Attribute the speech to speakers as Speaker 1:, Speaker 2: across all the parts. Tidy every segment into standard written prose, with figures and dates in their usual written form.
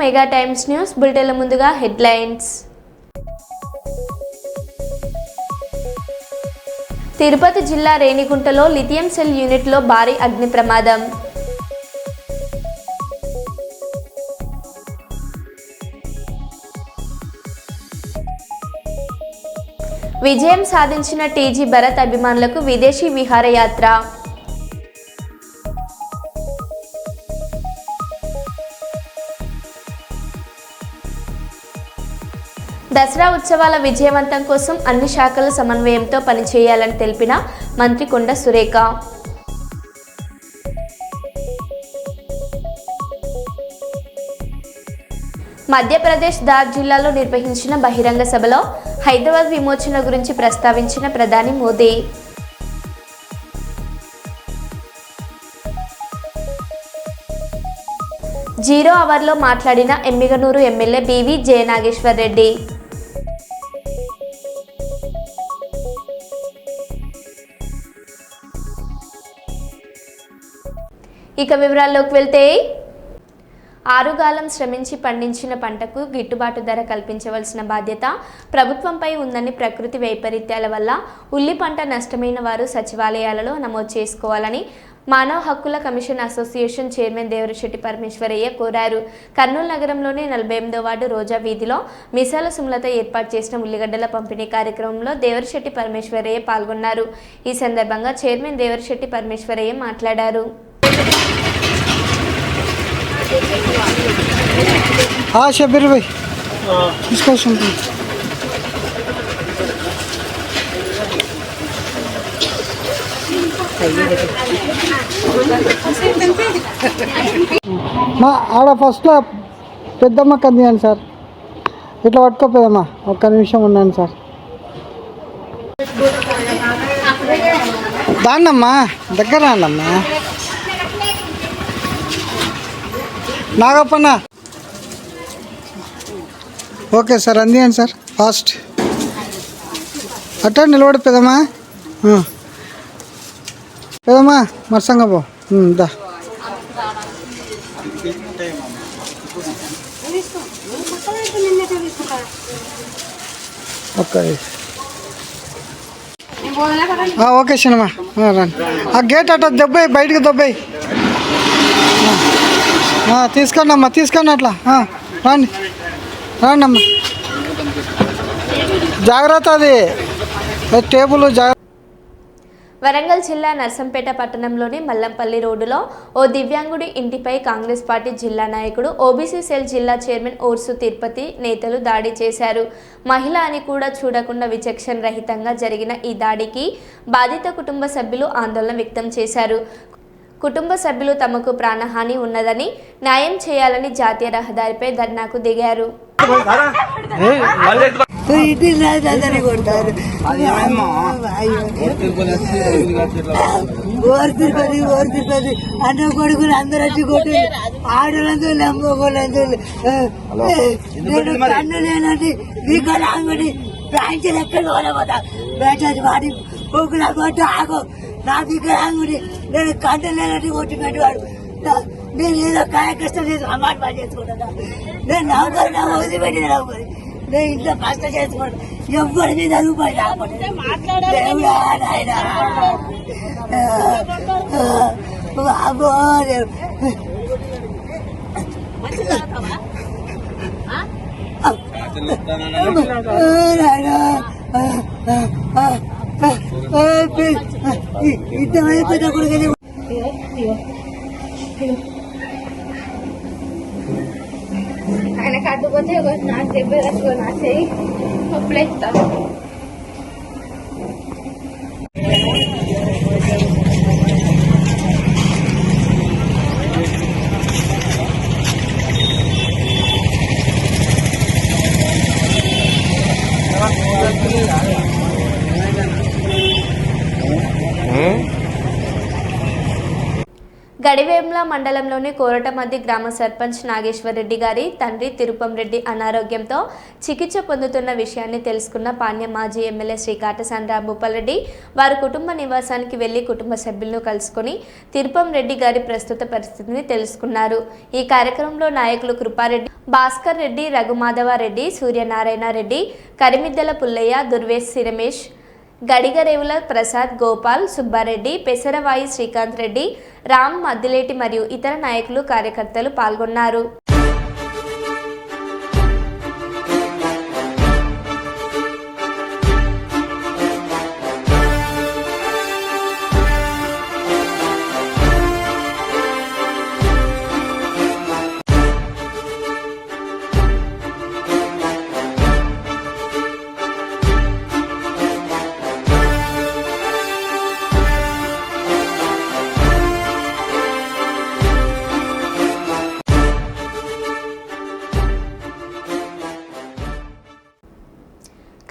Speaker 1: Mega times news బులెటిన్ల ముందుగా headlines. Tirupati జిల్లా రేణిగుంటలో lithium cell యూనిట్లో భారీ అగ్ని ప్రమాదం. విజయం సాధించిన టీజీ భరత్ అభిమానులకు విదేశీ విహారయాత్ర. దసరా ఉత్సవాల విజయవంతం కోసం అన్ని శాఖల సమన్వయంతో పనిచేయాలని తెలిపిన మంత్రి కొండ సురేఖ. మధ్యప్రదేశ్ దార్ జిల్లాలో నిర్వహించిన బహిరంగ సభలో హైదరాబాద్ విమోచన గురించి ప్రస్తావించిన ప్రధాని మోదీ. జీరో అవర్లో మాట్లాడిన ఎమ్మిగనూరు ఎమ్మెల్యే బివి జయనాగేశ్వర్ రెడ్డి. ఇక వివరాల్లోకి వెళ్తే, ఆరుగాలం శ్రమించి పండించిన పంటకు గిట్టుబాటు ధర కల్పించవలసిన బాధ్యత ప్రభుత్వంపై ఉందని, ప్రకృతి వైపరీత్యాల వల్ల ఉల్లి పంట నష్టమైన వారు సచివాలయాలలో నమోదు చేసుకోవాలని మానవ హక్కుల commission association chairman Devarasetti Parameswaraiah కోరారు. కర్నూలు నగరంలోని 48వ వార్డు రోజా వీధిలో మిసాల సుమలత ఏర్పాటు చేసిన ఉల్లిగడ్డల పంపిణీ కార్యక్రమంలో దేవరశెట్టి పరమేశ్వరయ్య పాల్గొన్నారు. ఈ సందర్భంగా చైర్మన్ దేవరశెట్టి పరమేశ్వరయ్య మాట్లాడారు.
Speaker 2: शबीर भाई इसको सुनते మా ఆడ ఫస్ట్లో పెద్దమ్మకి అందియండి సార్. ఇట్లా పట్టుకోపోదమ్మా, ఒక్క నిమిషం ఉన్నాను సార్. దాన్నమ్మా దగ్గర రాండమ్మా. నాగప్పన్న ఓకే సార్, అందియండి సార్ ఫాస్ట్. అట్లా నిలబడి పెదమ్మా, పెదమ్మా మర్సంగా పో దా. ఓకే సినిమా రండి. ఆ గేట్ అట్లా దెబ్బాయి, బయటకు దెబ్బాయి. తీసుకోండి అమ్మా, తీసుకోండి అట్లా రండి రండి అమ్మా. జాగ్రత్త, అది టేబుల్ జాగ్రత్త.
Speaker 1: వరంగల్ జిల్లా నర్సంపేట పట్టణంలోని మల్లంపల్లి రోడ్డులో ఓ దివ్యాంగుడి ఇంటిపై కాంగ్రెస్ పార్టీ జిల్లా నాయకుడు, ఓబీసీ సెల్ జిల్లా చైర్మన్ ఓర్సు తిరుపతి నేతలు దాడి చేశారు. మహిళ అని కూడా చూడకుండా విచక్షణ రహితంగా జరిగిన ఈ దాడికి బాధిత కుటుంబ సభ్యులు ఆందోళన వ్యక్తం చేశారు. కుటుంబ సభ్యులు తమకు ప్రాణహాని ఉన్నదని, న్యాయం చేయాలని జాతీయ రహదారిపై ధర్నాకు దిగారు.
Speaker 3: అన్న కొడుకులు అందరూ వచ్చి కొట్టి ఆడలందరూ నమ్మకోలేదు. కన్ను లేనండి మీకు అంగడి బ్రాంచీలు ఎక్కడ పోలేపోతా బయట వాడి పోకులా కొట్టు ఆగు. నా దగ్గర అంగడి నేను కంట లేనట్టు కొట్టి పెట్టేవాడు. నేను ఏదో కాయ కష్టం చేసి అమ్మాట పని చేసుకుంటా. నేను నవ్వుకొని నా వదిలిపెట్టిన నవ్వుకొని నేను ఇంట్లో కష్టం చేసుకుంటా. ఎవరి మీద రూపాయి రాకపోతే ఇంత కొడుకు ఆయన కట్టుపోతే నాకు చెప్పేది నా చెయ్యి ఒప్పులేస్తాను.
Speaker 1: గడివేంల మండలంలోని కోరటమద్ది గ్రామ సర్పంచ్ నాగేశ్వర్ రెడ్డి గారి తండ్రి తిరుపం రెడ్డి అనారోగ్యంతో చికిత్స పొందుతున్న విషయాన్ని తెలుసుకున్న పాణ్యం మాజీ ఎమ్మెల్యే శ్రీ కాటసాని రాంభూపాల్ రెడ్డి వారి కుటుంబ నివాసానికి వెళ్లి కుటుంబ సభ్యులను కలుసుకుని తిరుపం రెడ్డి గారి ప్రస్తుత పరిస్థితిని తెలుసుకున్నారు. ఈ కార్యక్రమంలో నాయకులు కృపారెడ్డి, భాస్కర్ రెడ్డి, రఘుమాధవారెడ్డి, సూర్యనారాయణ రెడ్డి, కరిమిద్దల పుల్లయ్య, దుర్వేశ్ రమేష్, గడిగరేవుల ప్రసాద్, గోపాల్, సుబ్బారెడ్డి, పెసరవాయి శ్రీకాంత్ రెడ్డి, రామ్ మద్దిలేటి మరియు ఇతర నాయకులు, కార్యకర్తలు పాల్గొన్నారు.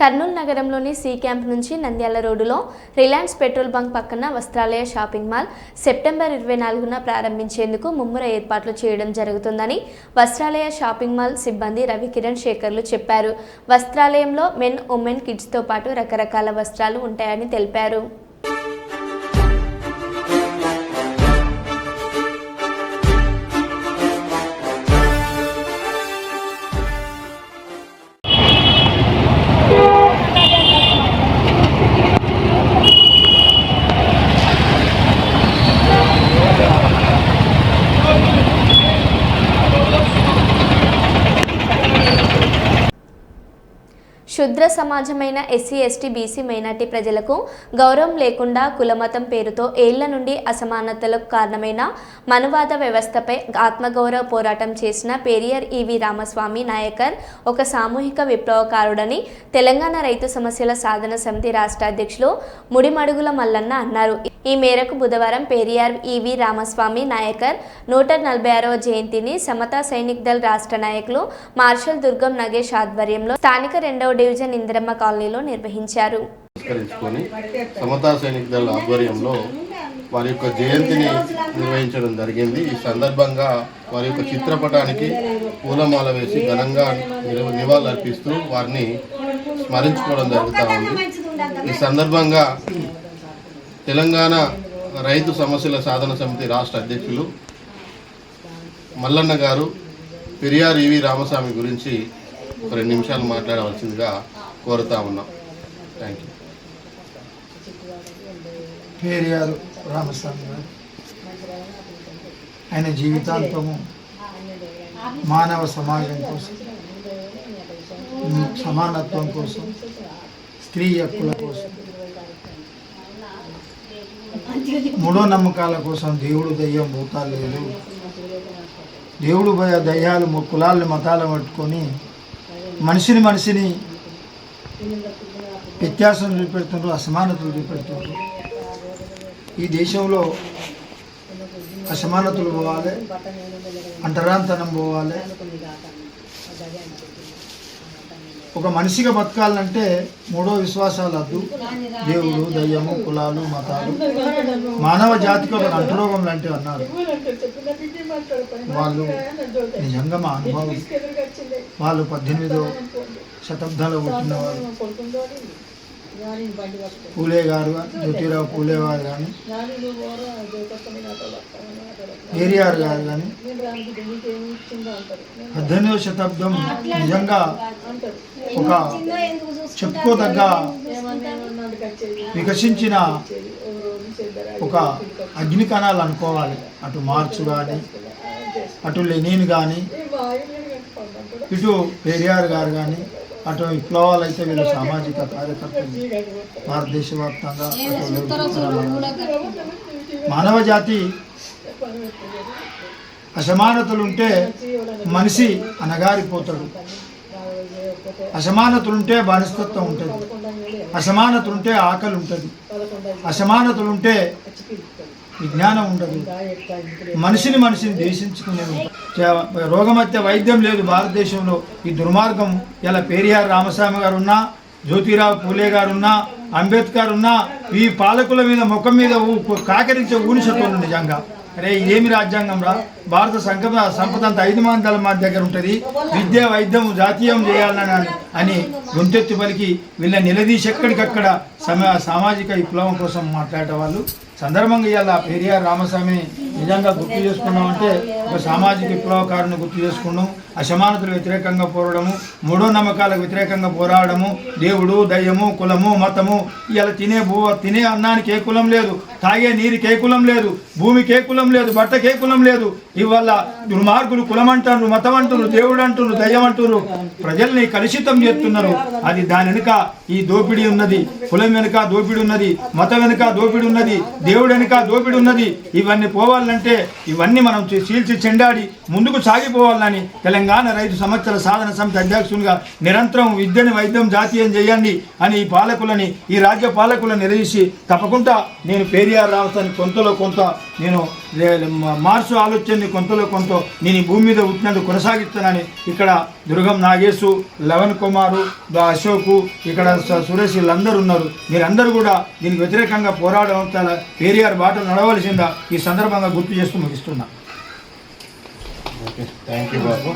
Speaker 1: కర్నూలు నగరంలోని సి క్యాంప్ నుంచి నంద్యాల రోడ్డులో రిలయన్స్ పెట్రోల్ బంక్ పక్కన వస్త్రాలయ షాపింగ్ మాల్ సెప్టెంబర్ 24న ప్రారంభించేందుకు ముమ్మర ఏర్పాట్లు చేయడం జరుగుతుందని వస్త్రాలయ షాపింగ్ మాల్ సిబ్బంది రవికిరణ్ శేఖర్లు చెప్పారు. వస్త్రాలయంలో మెన్, ఉమెన్, కిడ్స్తో పాటు రకరకాల వస్త్రాలు ఉంటాయని తెలిపారు. శుద్ర సమాజమైన ఎస్సీ, ఎస్టీ, బీసీ, మైనార్టీ ప్రజలకు గౌరవం లేకుండా కులమతం పేరుతో ఏళ్ల నుండి అసమానతలకు కారణమైన మనువాద వ్యవస్థపై ఆత్మగౌరవ పోరాటం చేసిన పెరియార్ ఈవి రామస్వామి నాయకర్ ఒక సామూహిక విప్లవకారుడని తెలంగాణ రైతు సమస్యల సాధన సమితి రాష్ట్ర అధ్యక్షులు ముడిమడుగుల మల్లన్న అన్నారు. ఈ మేరకు బుధవారం పెరియార్ ఈవి రామస్వామి నాయకర్ 146వ జయంతిని సమతా సైనిక్ దళ్ రాష్ట్ర నాయకులు మార్షల్ దుర్గం నగేష్ ఆధ్వర్యంలో స్థానిక 2వ డివిజన్ ఇందిరమ్మ కాలనీలో నిర్వహించారు.
Speaker 4: సమతా సైనిక్ దళ్ ఆధ్వర్యంలో వారి యొక్క జయంతిని నిర్వహించడం జరిగింది. ఈ సందర్భంగా వారి యొక్క చిత్రపటానికి పూలమాల వేసి ఘనంగా నివాళులర్పిస్తూ వారిని స్మరించుకోవడం జరుగుతూ ఉంది. ఈ సందర్భంగా తెలంగాణ రైతు సమస్యల సాధన సమితి రాష్ట్ర అధ్యక్షులు మల్లన్న గారు పెరియార్ ఈవి రామస్వామి గురించి ఒక 2 నిమిషాలు మాట్లాడవలసిందిగా కోరుతా ఉన్నాం. Thank you.
Speaker 5: పెరియార్ రామస్వామి గారు ఆయన జీవితాంతము మానవ సమాజం కోసం, సమానత్వం కోసం, స్త్రీ హక్కుల కోసం, మూఢో నమ్మకాల కోసం దేవుడు దయ్యం భూతాలు లేదు, దేవుడు దయ్యాలు కులాలను మతాలను పట్టుకొని మనిషిని వ్యత్యాసం చూపెడుతుండ్రు, అసమానతలు చూపెడుతుండ్రు. ఈ దేశంలో అసమానతలు పోవాలి, అంటరాంతనం పోవాలి. ఒక మనిషిగా బతకాలంటే మూడో విశ్వాసాలు వద్దు. దేవుడు, దయ్యము, కులాలు, మతాలు మానవ జాతికి ఒక అంటురోగం లాంటివి అన్నారు. వాళ్ళు నిజంగా మా అనుభవం. వాళ్ళు 18వ శతాబ్దంలో పుట్టిన వాళ్ళు. పూలే గారు, జ్యోతిరావు పూలే వారు కానీ, పెరియార్ గారు కానీ 18వ శతాబ్దం నిజంగా ఒక చెప్పుకోదగ్గ వికసించిన ఒక అగ్ని కణాలు అనుకోవాలి. అటు మార్క్స్ కానీ, అటు లెనిన్ కానీ, ఇటు పెరియార్ గారు కానీ, అటు విప్లవాలు అయితే వీళ్ళు సామాజిక కార్యకర్తలు భారతదేశ వ్యాప్తంగా. మానవ జాతి అసమానతలుంటే మనిషి అనగారిపోతాడు. అసమానతలుంటే బానిసత్వం ఉంటుంది. అసమానతలుంటే ఆకలి ఉంటుంది. అసమానతలుంటే విజ్ఞానం ఉండదు. మనిషిని ద్వేషించుకునే రోగమత్య వైద్యం లేదు భారతదేశంలో. ఈ దుర్మార్గం ఇలా పెరియార్ రామస్వామి గారు ఉన్నా, జ్యోతిరావు పూలే గారు ఉన్నా, అంబేద్కర్ ఉన్నా, ఈ పాలకుల మీద ముఖం మీద కాకరించే ఊనిసత్వం నిజంగా అరే ఇదేమి రాజ్యాంగం రా, భారత సంపద అంతా 5 మంది మన దగ్గర ఉంటుంది, విద్య వైద్యం జాతీయం చేయాలని అని గొంతెత్తి పలికి వీళ్ళ నిలదీసి ఎక్కడికక్కడ సామాజిక విప్లవం కోసం మాట్లాడే వాళ్ళు. సందర్భంగా ఇవాళ పెరియార్ రామస్వామిని నిజంగా గుర్తు చేసుకున్నామంటే ఒక సామాజిక విప్లవకారుని గుర్తు చేసుకున్నాం. అసమానతలు వ్యతిరేకంగా పోరాడము, మూఢో నమ్మకాలకు వ్యతిరేకంగా పోరాడము, దేవుడు దయ్యము కులము మతము. ఇవాళ తినే అన్నానికి ఏ కులం లేదు, తాగే నీరుకి ఏ కులం లేదు, భూమికి ఏ కులం లేదు, బట్టకి ఏ కులం లేదు. ఇవాళ దుర్మార్గులు కులం అంటారు, మతం అంటారు, దేవుడు అంటారు, దయ్యం అంటారు, ప్రజల్ని కలుషితం చేస్తున్నారు. అది దాని వెనుక ఈ దోపిడీ ఉన్నది, కులం వెనుక దోపిడీ ఉన్నది, మతం వెనుక దోపిడీ ఉన్నది, దేవుడు వెనుక దోపిడీ ఉన్నది. ఇవన్నీ పోవాలంటే ఇవన్నీ మనం చీల్చి చెండాడి ముందుకు సాగిపోవాలని తెలంగాణ రైతు సంవత్సర సాధన సమితి అధ్యక్షునిగా నిరంతరం విద్యని వైద్యం జాతీయం చేయండి అని ఈ పాలకులని, ఈ రాజ్య పాలకులను నిలదీసి తప్పకుండా నేను పెరియార్ రామస్వామి కొంతలో కొంత నేను మార్సు ఆలోచనని కొంతలో కొంత నేను ఈ భూమి మీద పుట్టినందుకు కొనసాగిస్తానని ఇక్కడ దుర్గం నాగేశు, లవన్ కుమారు, అశోకు, ఇక్కడ సురేష్ వీళ్ళందరూ ఉన్నారు. మీరందరూ కూడా దీనికి వ్యతిరేకంగా పోరాడడం చాలా పెరియార్ బాటలు నడవలసిందా ఈ సందర్భంగా గుర్తు చేస్తూ ముగిస్తున్నా.
Speaker 4: ఓకే, థ్యాంక్ యూ బాబు.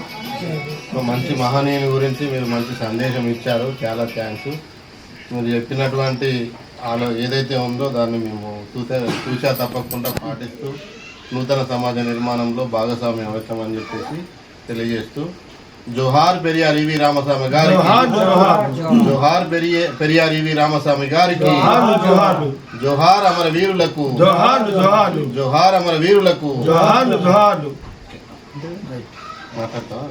Speaker 4: మంచి మహనీయుని గురించి మీరు మంచి సందేశం ఇచ్చారు, చాలా థ్యాంక్స్. మీరు చెప్పినటువంటి ఏదైతే ఉందో దాన్ని మేము చూసా తప్పకుండా పాటిస్తూ నూతన సమాజ నిర్మాణంలో భాగస్వామ్యం అవుతామని చెప్పేసి తెలియజేస్తూ జోహార్ పెరియార్ ఈవి రామస్వామి గారికి, జోహార్ పెరియార్ ఈవి రామస్వామి గారికి, జోహార్ అమర వీరులకు, జోహార్ అమర వీరులకు. మాట్లాడతావా?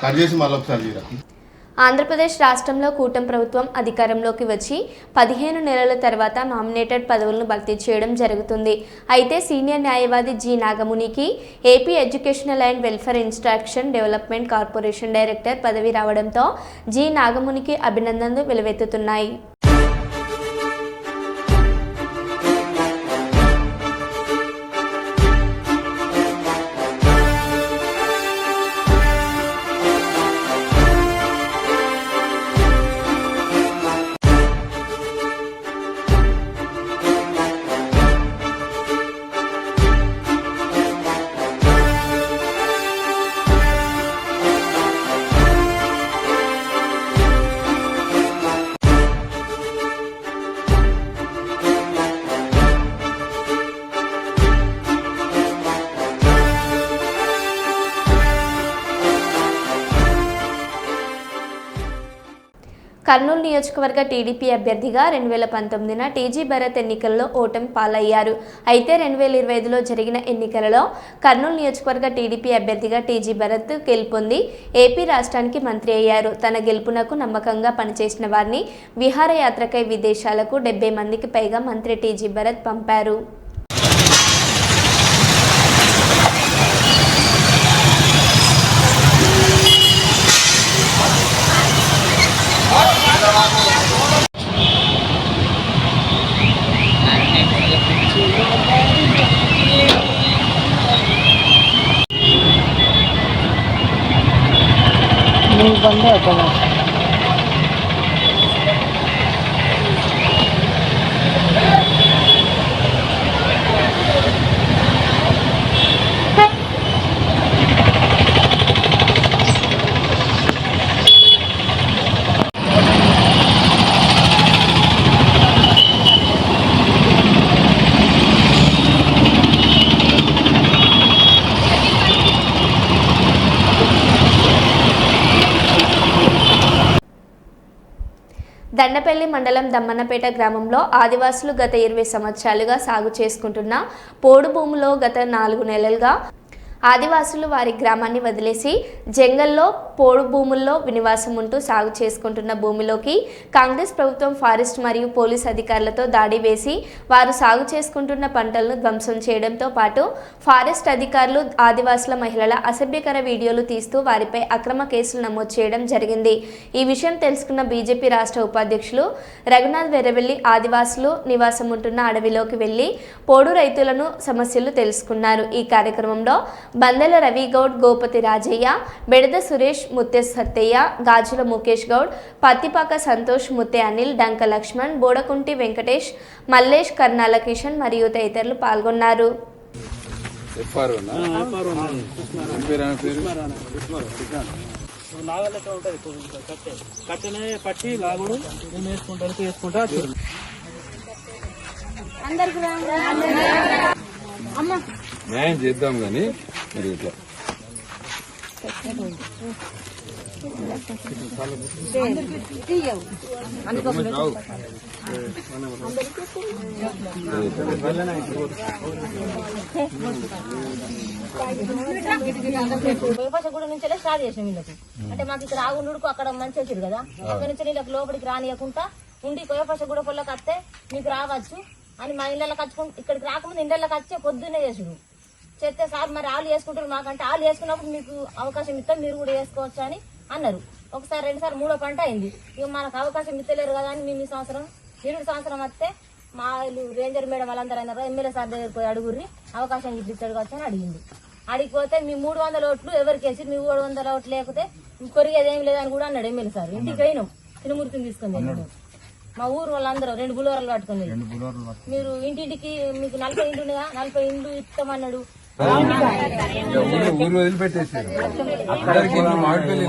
Speaker 4: కట్ చేసి మళ్ళీ ఒకసారి తీరా.
Speaker 1: ఆంధ్రప్రదేశ్ రాష్ట్రంలో కూటమి ప్రభుత్వం అధికారంలోకి వచ్చి 15 నెలల తర్వాత నామినేటెడ్ పదవులను భర్తీ చేయడం జరుగుతుంది. అయితే సీనియర్ న్యాయవాది జి నాగమునికి AP educational and welfare instruction development corporation director పదవి రావడంతో జి నాగమునికి అభినందనలు వెలువెత్తుతున్నాయి. కర్నూలు నియోజకవర్గ టీడీపీ అభ్యర్థిగా 2019 టీజీ భరత్ ఎన్నికల్లో ఓటమి పాలయ్యారు. అయితే 2025లో జరిగిన ఎన్నికలలో కర్నూలు నియోజకవర్గ టీడీపీ అభ్యర్థిగా టీజీ భరత్ గెలుపొంది ఏపీ రాష్ట్రానికి మంత్రి అయ్యారు. తన గెలుపునకు నమ్మకంగా పనిచేసిన వారిని విహారయాత్రకై విదేశాలకు 70 మందికి పైగా మంత్రి టీజీ భరత్ పంపారు.
Speaker 2: बंद है तो
Speaker 1: దండపల్లి మండలం దమ్మన్నపేట గ్రామంలో ఆదివాసులు గత 20 సంవత్సరాలుగా సాగు చేసుకుంటున్న పోడు భూమిలో గత 4 నెలలుగా ఆదివాసులు వారి గ్రామాన్ని వదిలేసి జంగల్లో పోడు భూముల్లో నివాసం ఉంటూ సాగు చేసుకుంటున్న భూమిలోకి కాంగ్రెస్ ప్రభుత్వం ఫారెస్ట్ మరియు పోలీస్ అధికారులతో దాడి వేసి వారు సాగు చేసుకుంటున్న పంటలను ధ్వంసం చేయడంతో పాటు ఫారెస్ట్ అధికారులు ఆదివాసుల మహిళల అసభ్యకర వీడియోలు తీస్తూ వారిపై అక్రమ కేసులు నమోదు చేయడం జరిగింది. ఈ విషయం తెలుసుకున్న బీజేపీ రాష్ట్ర ఉపాధ్యక్షులు రఘునాథ్ వెరవెల్లి ఆదివాసులు నివాసం ఉంటున్న అడవిలోకి వెళ్లి పోడు రైతులను సమస్యలు తెలుసుకున్నారు. ఈ కార్యక్రమంలో బందెల రవి గౌడ్, గోపతి రాజయ్య, బెడద సురేష్, ముత్తె సత్తయ్య, గాజుల ముఖేష్ గౌడ్, పత్తిపాక సంతోష్, ముత్తె అనిల్, డంక లక్ష్మణ్, బోడకుంటి వెంకటేష్, మల్లేష్, కర్నాల కిషన్ మరియు తదితరులు పాల్గొన్నారు.
Speaker 6: లాగలెక్క ఉంటది కట్టెనే పట్టి లాగుడు నేను వేసుకుంటా
Speaker 7: న్యాయం చేద్దాం కానీ మరి ఇట్లా
Speaker 8: కూడా నుంచి స్టార్ట్ చేసాం వీళ్ళకు అంటే మాకు ఇక్కడ ఆగుండుకు అక్కడ మంచి వచ్చారు కదా అక్కడ నుంచి వీళ్ళకి లోపలికి రానియకుండా ఉండి కోయపశ కూడా పొల్లకి వస్తే మీకు రావచ్చు అని మా ఇళ్ళకి వచ్చుకుంటూ ఇక్కడికి రాకముందు ఇళ్ళకి వచ్చే పొద్దున్నే చేసుడు చేస్తే సార్ మరి ఆలు చేసుకుంటారు మాకంటే ఆలు చేసుకున్నప్పుడు మీకు అవకాశం ఇస్తాం మీరు కూడా చేసుకోవచ్చు అని అన్నారు. ఒకసారి 2 సార్లు 3వ పంట అయింది. ఇక మనకు అవకాశం ఇస్తలేరు కదా అని మేము ఈ సంవత్సరం 2 సంవత్సరం వస్తే మా రేంజర్ మేడం వాళ్ళందరూ అయినారు ఎమ్మెల్యే సార్ దగ్గర పోయి అడుగుర్రి అవకాశం ఇప్పించాడు కావచ్చు అని అడిగింది. అడిగిపోతే మీ 300 ఓట్లు ఎవరికి వేసి మీ 300 ఓట్లు లేకపోతే కొరిగేది ఏం లేదని కూడా అన్నాడు ఎమ్మెల్యే సార్. ఇంటికి పోయినాం తిరుమూర్తిని తీసుకుంది మా ఊరు వాళ్ళందరూ 2 బులోరాలు పట్టుకుంది. మీరు ఇంటింటికి మీకు 40 ఇండ్లు ఉండగా 40 ఇండ్లు ఇస్తామన్నాడు.
Speaker 7: ఊరు వదిలిపెట్టేసారు అందరికి మామిడిపల్లి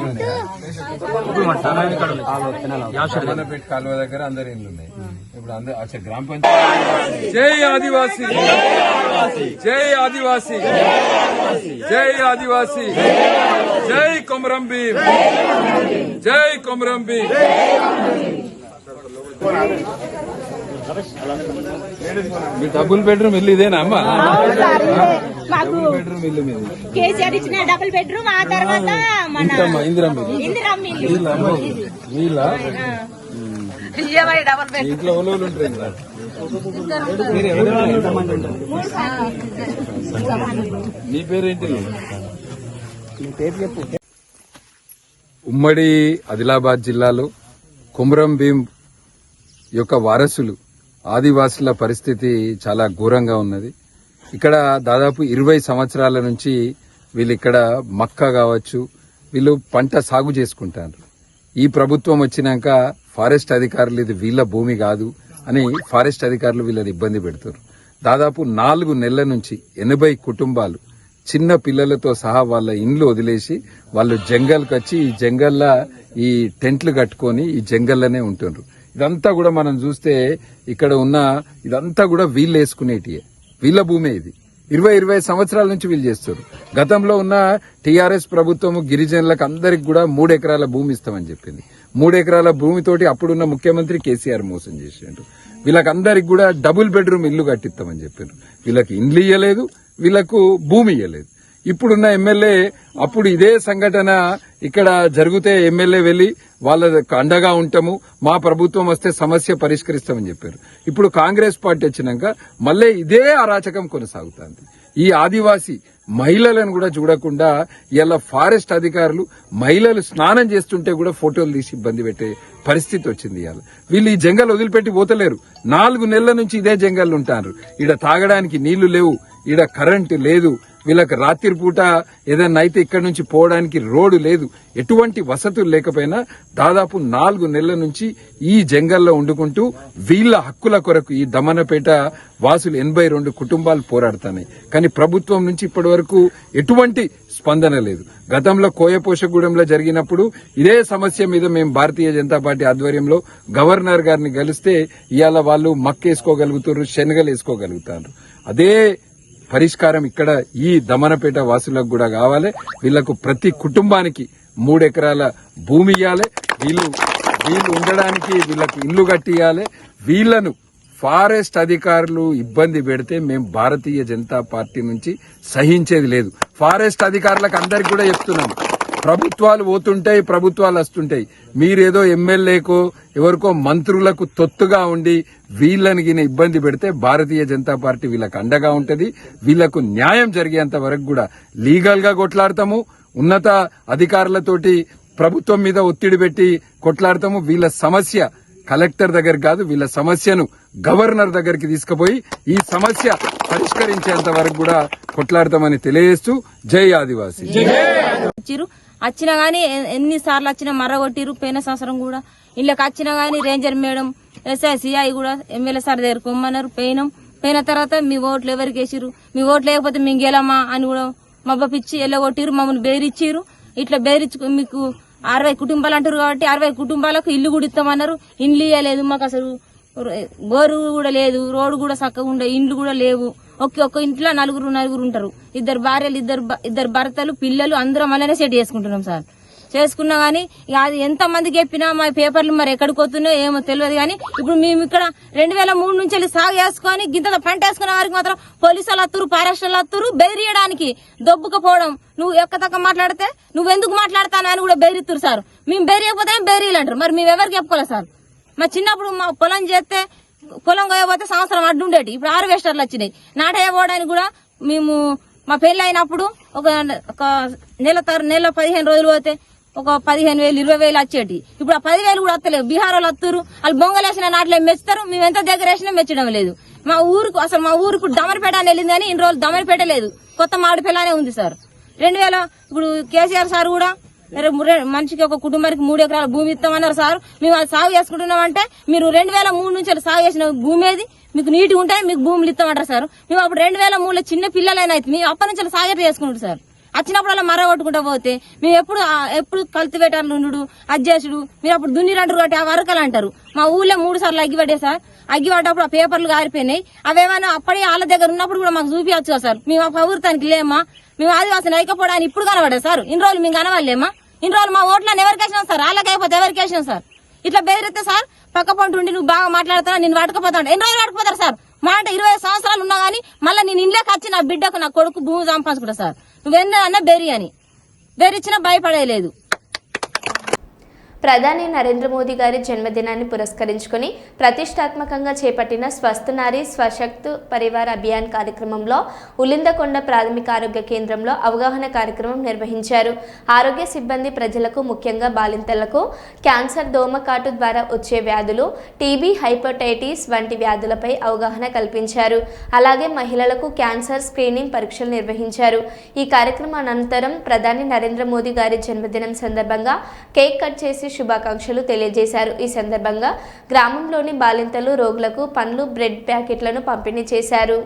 Speaker 7: పెట్టి కాలువ దగ్గర అందరి ఇల్లు ఉన్నాయి. ఇప్పుడు అందరు అసలు గ్రామ పంచాయతీ జై ఆదివాసీ జై ఆదివాసీ జై ఆదివాసీ జై కొమరం భీం జై కొమరం భీం. మీ డబుల్ బెడ్రూమ్ ఇల్లు ఇదేనా అమ్మా? డబుల్ బెడ్రూమ్ ఇల్లు మీద
Speaker 8: కేసీఆర్ ఇచ్చిన డబుల్ బెడ్రూమ్ ఆ తర్వాత
Speaker 7: వీళ్ళ ఇంట్లో ఒలోలు ఉంటాయి కదా. నీ పేరేంటి? ఉమ్మడి ఆదిలాబాద్ జిల్లాలో కొమరం భీం యొక్క వారసులు ఆదివాసుల పరిస్థితి చాలా ఘోరంగా ఉన్నది. ఇక్కడ దాదాపు 20 సంవత్సరాల నుంచి వీళ్ళు ఇక్కడ మక్క కావచ్చు వీళ్ళు పంట సాగు చేసుకుంటారు. ఈ ప్రభుత్వం వచ్చినాక ఫారెస్ట్ అధికారులు ఇది వీళ్ళ భూమి కాదు అని ఫారెస్ట్ అధికారులు వీళ్ళని ఇబ్బంది పెడతారు. దాదాపు 4 నెలల నుంచి 80 కుటుంబాలు చిన్న పిల్లలతో సహా వాళ్ళ ఇండ్లు వదిలేసి వాళ్ళు జంగల్కి వచ్చి ఈ జంగల్లో ఈ టెంట్లు కట్టుకొని ఈ జంగల్లోనే ఉంటున్నారు. ఇదంతా కూడా మనం చూస్తే ఇక్కడ ఉన్న ఇదంతా కూడా వీళ్ళు వేసుకునేటియే, వీళ్ళ భూమే ఇది. 20 సంవత్సరాల నుంచి వీళ్ళు చేస్తారు. గతంలో ఉన్న టీఆర్ఎస్ ప్రభుత్వం గిరిజనులకు అందరికి కూడా 3 ఎకరాల భూమి ఇస్తామని చెప్పింది. 3 ఎకరాల భూమితోటి అప్పుడున్న ముఖ్యమంత్రి కేసీఆర్ మోసం చేసిండు. వీళ్ళకందరికి కూడా డబుల్ బెడ్రూమ్ ఇల్లు కట్టిస్తామని చెప్పారు. వీళ్ళకి ఇండ్లు ఇయ్యలేదు, వీళ్లకు భూమి ఇయ్యలేదు. ఇప్పుడున్న ఎమ్మెల్యే అప్పుడు ఇదే సంఘటన ఇక్కడ జరిగితే ఎమ్మెల్యే వెళ్లి వాళ్ళకు అండగా ఉంటాము, మా ప్రభుత్వం వస్తే సమస్య పరిష్కరిస్తామని చెప్పారు. ఇప్పుడు కాంగ్రెస్ పార్టీ వచ్చినాక మళ్ళీ ఇదే అరాచకం కొనసాగుతుంది. ఈ ఆదివాసీ మహిళలను కూడా చూడకుండా ఇలా ఫారెస్ట్ అధికారులు మహిళలు స్నానం చేస్తుంటే కూడా ఫోటోలు తీసి ఇబ్బంది పెట్టే పరిస్థితి వచ్చింది. ఇవాళ వీళ్ళు ఈ జంగల్ వదిలిపెట్టి పోతలేరు. 4 నెలల నుంచి ఇదే జంగల్ ఉంటారు. ఈడ తాగడానికి నీళ్లు లేవు, ఈడ కరెంటు లేదు, వీళ్ళకి రాత్రి పూట ఏదన్నా అయితే ఇక్కడ నుంచి పోవడానికి రోడ్డు లేదు, ఎటువంటి వసతులు లేకపోయినా దాదాపు 4 నెలల నుంచి ఈ జంగల్లో వండుకుంటూ వీళ్ళ హక్కుల కొరకు ఈ దమనపేట వాసులు 82 కుటుంబాలు పోరాడుతున్నాయి. కానీ ప్రభుత్వం నుంచి ఇప్పటి వరకు ఎటువంటి స్పందన లేదు. గతంలో కోయపోషగూడెంలో జరిగినప్పుడు ఇదే సమస్య మీద మేము భారతీయ జనతా పార్టీ ఆధ్వర్యంలో గవర్నర్ గారిని కలిస్తే ఇవాళ వాళ్ళు మక్కేసుకోగలుగుతారు, శనగలు వేసుకోగలుగుతారు. అదే పరిష్కారం ఇక్కడ ఈ దమనపేట వాసులకు కూడా కావాలి. వీళ్లకు ప్రతి కుటుంబానికి 3 ఎకరాల భూమి ఇవ్వాలి. వీళ్ళు ఉండడానికి వీళ్లకు ఇల్లు కట్టియాలి. వీళ్లను ఫారెస్ట్ అధికారులు ఇబ్బంది పెడితే మేము భారతీయ జనతా పార్టీ నుంచి సహించేది లేదు. ఫారెస్ట్ అధికారులకు అందరికి కూడా చెప్తున్నాము, ప్రభుత్వాలు పోతుంటాయి, ప్రభుత్వాలు వస్తుంటాయి. మీరేదో ఎమ్మెల్యేకో ఎవరికో మంత్రులకు తొత్తుగా ఉండి వీళ్ళని ఇబ్బంది పెడితే భారతీయ జనతా పార్టీ వీళ్ళకు అండగా ఉంటది. వీళ్లకు న్యాయం జరిగేంత వరకు కూడా లీగల్ గా కొట్లాడతాము. ఉన్నత అధికారులతోటి ప్రభుత్వం మీద ఒత్తిడి పెట్టి కొట్లాడతాము. వీళ్ళ సమస్య కలెక్టర్ దగ్గర కాదు, వీళ్ళ సమస్యను గవర్నర్ దగ్గరికి తీసుకుపోయి ఈ సమస్య పరిష్కరించేంత వరకు కూడా కొట్లాడతామని తెలియజేస్తూ జై ఆదివాసీ.
Speaker 8: వచ్చినా గానీ ఎన్నిసార్లు వచ్చినా మర్రగొట్టిరు. పోయిన సంవత్సరం కూడా ఇళ్ళకి వచ్చినా గానీ రేంజర్ మేడం, ఎస్ఐ, సిఐ కూడా ఎమ్మెల్యే సార్ దగ్గర కొమ్మన్నారు. పోయినాం, పోయిన తర్వాత మీ ఓట్లు ఎవరికి వేసిరు, మీ ఓట్లు లేకపోతే మేము గెలమా అని కూడా మబ్బపిచ్చి ఎల్లగొట్టిరు, మమ్మల్ని బెదిరించిరు. ఇట్లా బెదిరించు మీకు 60 కుటుంబాలు అంటారు కాబట్టి 60 కుటుంబాలకు ఇల్లు కూడా ఇస్తామన్నారు. ఇండ్లు ఇవ్వలేదు మాకు, అసలు బోరు కూడా లేదు, రోడ్డు కూడా చక్కగా ఉండే, ఇండ్లు కూడా లేవు. ఒక్క ఇంట్లో నలుగురు ఉంటారు, 2 భార్యలు, 2 భర్తలు, పిల్లలు, అందరం అలానే సెట్ చేసుకుంటున్నాం సార్. చేసుకున్నా గానీ అది ఎంత మందికి చెప్పినా మా పేపర్లు మరి ఎక్కడికి పోతున్నాయో ఏమో తెలియదు. కానీ ఇప్పుడు మేము ఇక్కడ 2003 నుంచి వెళ్ళి సాగు చేసుకుని గింత పంట వేసుకునే వారికి మాత్రం పోలీసులు వస్తురు, ఫారెస్ట్ వాళ్ళు వస్తురు బెదిరియడానికి, దొబ్బుకపోవడం. నువ్వు ఎక్కతక్క మాట్లాడితే నువ్వెందుకు మాట్లాడతాను అని కూడా బెదిరిస్తురు సార్. మేము బెదిరియకపోతే బెదిరియలు అంటారు. మరి మేము ఎవరికి చెప్పుకోలేదు సార్. మా చిన్నప్పుడు మా పొలం చేస్తే పొలం కోయకపోతే సంవత్సరం అడ్డు ఉండేటి, ఇప్పుడు హార్వెస్టర్లు వచ్చినాయి. నాటేయడానికి కూడా మేము మా పెళ్లి అయినప్పుడు ఒక నెల 15 రోజులు పోతే ఒక 15,000 20,000 వచ్చేటి. ఇప్పుడు ఆ 10,000 కూడా వస్తలేవు. బీహార్ వాళ్ళు వస్తారు, వాళ్ళు బొంగలేసిన నాట్లే మెచ్చుతారు. మేము ఎంత దగ్గర వేసినా మెచ్చడం లేదు. మా ఊరుకు దమరపేట అని వెళ్ళింది కానీ ఇన్ని రోజులు దమరపేట లేదు, కొత్త మామిడిపేటనే ఉంది సార్. 2000 ఇప్పుడు కేసీఆర్ సార్ కూడా మనిషికి ఒక కుటుంబానికి 3 ఎకరాల భూమి ఇస్తామన్నారు సార్. మేము అది సాగు చేసుకుంటున్నామంటే మీరు 2003 నుంచి సాగు చేసిన భూమి ఏది, మీకు నీటి ఉంటే మీకు భూములు ఇస్తామంటారు సార్. మేము అప్పుడు 2003లో చిన్న పిల్లలైనా అయితే మేము అప్పటి నుంచి సాగు చేసుకుంటాం సార్. వచ్చినప్పుడు అలా మర కొట్టుకుంటా పోతే మేము ఎప్పుడు కల్టివేటర్లు ఉండు అజ్జేసుడు, మీరు అప్పుడు దున్నిరంటారు కాబట్టి ఆ వరకలు అంటారు. మా ఊళ్ళో 3 సార్లు అగ్గిపడ్డే సార్. అగ్గిపడ్డప్పుడు ఆ పేపర్లు కారిపోయినాయి. అవేమైనా అప్పటి వాళ్ళ దగ్గర ఉన్నప్పుడు కూడా మాకు చూపించచ్చు కదా సార్. మేము ఆ ప్రభుత్వానికి లేమా, మేము ఆదివాసిని అయికపోవడానికి ఇప్పుడు కనబడ్డా సార్. ఇన్ని రోజులు మేము కనవాలేమా? ఇన్ని రోజులు మా ఓట్లను ఎవరికి వేసినాం సార్? వాళ్ళకి అయిపోతే ఎవరికి వేసినాం సార్? ఇట్లా బెదిరిస్తే సార్ పక్క పంట ఉండి నువ్వు బాగా మాట్లాడుతున్నా నేను పట్టుకపోతాడు. ఎన్ని రోజులు పట్టుకుపోతారు సార్? మా అంటే 20 సంవత్సరాలు ఉన్నా గానీ మళ్ళీ నేను ఇంట్లోకి వచ్చి నా బిడ్డకు నా కొడుకు భూమి సంపాదించుకుంటా సార్. నువ్వెన్నా బెరిచ్చినా భయపడలేదు.
Speaker 1: ప్రధాని నరేంద్ర మోదీ గారి జన్మదినాన్ని పురస్కరించుకుని ప్రతిష్టాత్మకంగా చేపట్టిన స్వస్థ నారీ స్వశక్త్ పరివార్ అభియాన్ కార్యక్రమంలో ఉలిందకొండ ప్రాథమిక ఆరోగ్య కేంద్రంలో అవగాహన కార్యక్రమం నిర్వహించారు. ఆరోగ్య సిబ్బంది ప్రజలకు, ముఖ్యంగా బాలింతలకు క్యాన్సర్, దోమకాటు ద్వారా వచ్చే వ్యాధులు, టీబీ, హైపటైటిస్ వంటి వ్యాధులపై అవగాహన కల్పించారు. అలాగే మహిళలకు క్యాన్సర్ స్క్రీనింగ్ పరీక్షలు నిర్వహించారు. ఈ కార్యక్రమం అనంతరం ప్రధాని నరేంద్ర మోదీ గారి జన్మదినం సందర్భంగా కేక్ కట్ చేసి శుభాకాంక్షలు తెలియజేశారు. ఈ సందర్భంగా గ్రామంలోని బాలింతలు, రోగులకు పండ్లు, బ్రెడ్ ప్యాకెట్లను పంపిణీ చేశారు.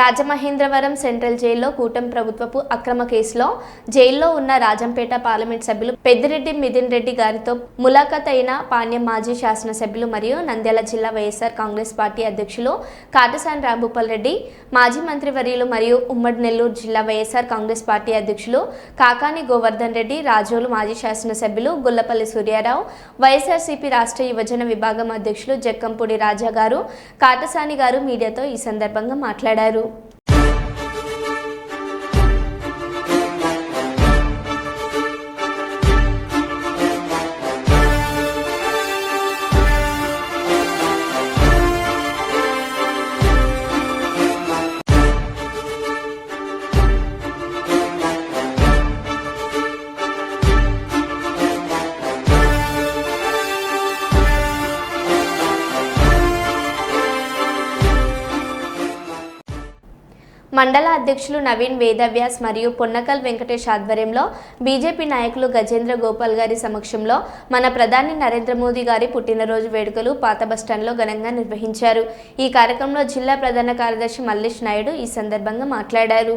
Speaker 1: రాజమహేంద్రవరం సెంట్రల్ జైల్లో కూటమి ప్రభుత్వపు అక్రమ కేసులో జైల్లో ఉన్న రాజంపేట పార్లమెంట్ సభ్యులు పెద్దిరెడ్డి మిథున్ రెడ్డి గారితో ములాఖాత్ అయిన పాణ్యం మాజీ శాసనసభ్యులు మరియు నంద్యాల జిల్లా వైఎస్ఆర్ కాంగ్రెస్ పార్టీ అధ్యక్షులు కాటసాని రాంభూపాల్ రెడ్డి, మాజీ మంత్రివర్యులు మరియు ఉమ్మడి నెల్లూరు జిల్లా వైఎస్ఆర్ కాంగ్రెస్ పార్టీ అధ్యక్షులు కాకాని గోవర్ధన్ రెడ్డి, రాజోలు మాజీ శాసనసభ్యులు గుల్లపల్లి సూర్యారావు, వైఎస్ఆర్సీపీ రాష్ట్ర యువజన విభాగం అధ్యక్షులు జక్కంపూడి రాజా గారు, కాటసాని గారు మీడియాతో ఈ సందర్భంగా మాట్లాడారు. మండల అధ్యక్షులు నవీన్ వేదవ్యాస్ మరియు పొన్నకల్ వెంకటేష్ ఆధ్వర్యంలో బీజేపీ నాయకులు గజేంద్ర గోపాల్ గారి సమక్షంలో మన ప్రధాని నరేంద్ర మోదీ గారి పుట్టినరోజు వేడుకలు పాత బస్టాండ్లో ఘనంగా నిర్వహించారు. ఈ కార్యక్రమంలో జిల్లా ప్రధాన కార్యదర్శి మల్లేష్ నాయుడు ఈ సందర్భంగా మాట్లాడారు.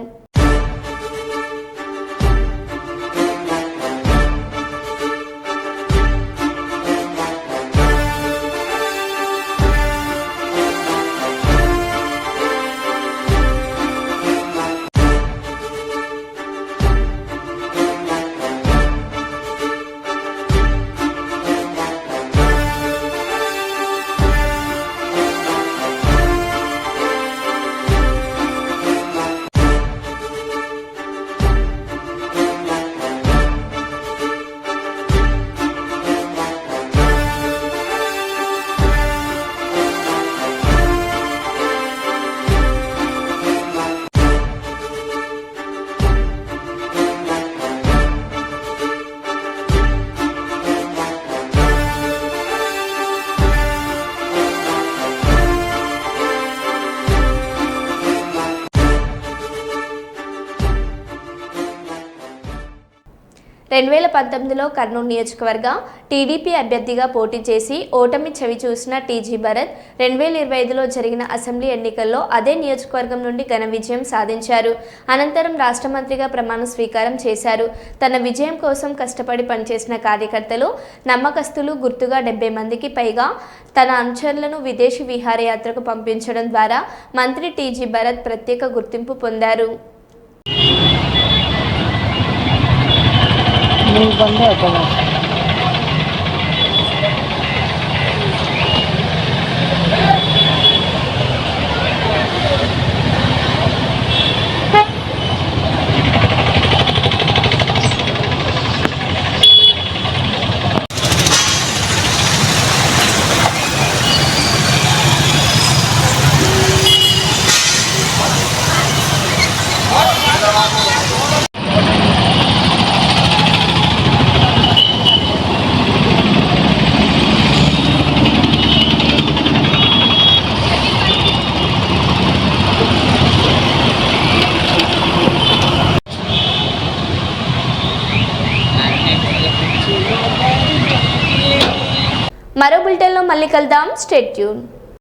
Speaker 1: 2019లో కర్నూలు నియోజకవర్గ టీడీపీ అభ్యర్థిగా పోటీ చేసి ఓటమి చవి చూసిన టీజీ భరత్ 2025లో జరిగిన అసెంబ్లీ ఎన్నికల్లో అదే నియోజకవర్గం నుండి ఘన విజయం సాధించారు. అనంతరం రాష్ట్ర మంత్రిగా ప్రమాణ స్వీకారం చేశారు. తన విజయం కోసం కష్టపడి పనిచేసిన కార్యకర్తలు, నమ్మకస్తులు గుర్తుగా 70 మందికి పైగా తన అనుచరులను విదేశీ విహారయాత్రకు పంపించడం ద్వారా మంత్రి టీజీ భరత్ ప్రత్యేక గుర్తింపు పొందారు. మరో బులెటిన్లో మళ్ళీ కలుద్దాం. Stay tune.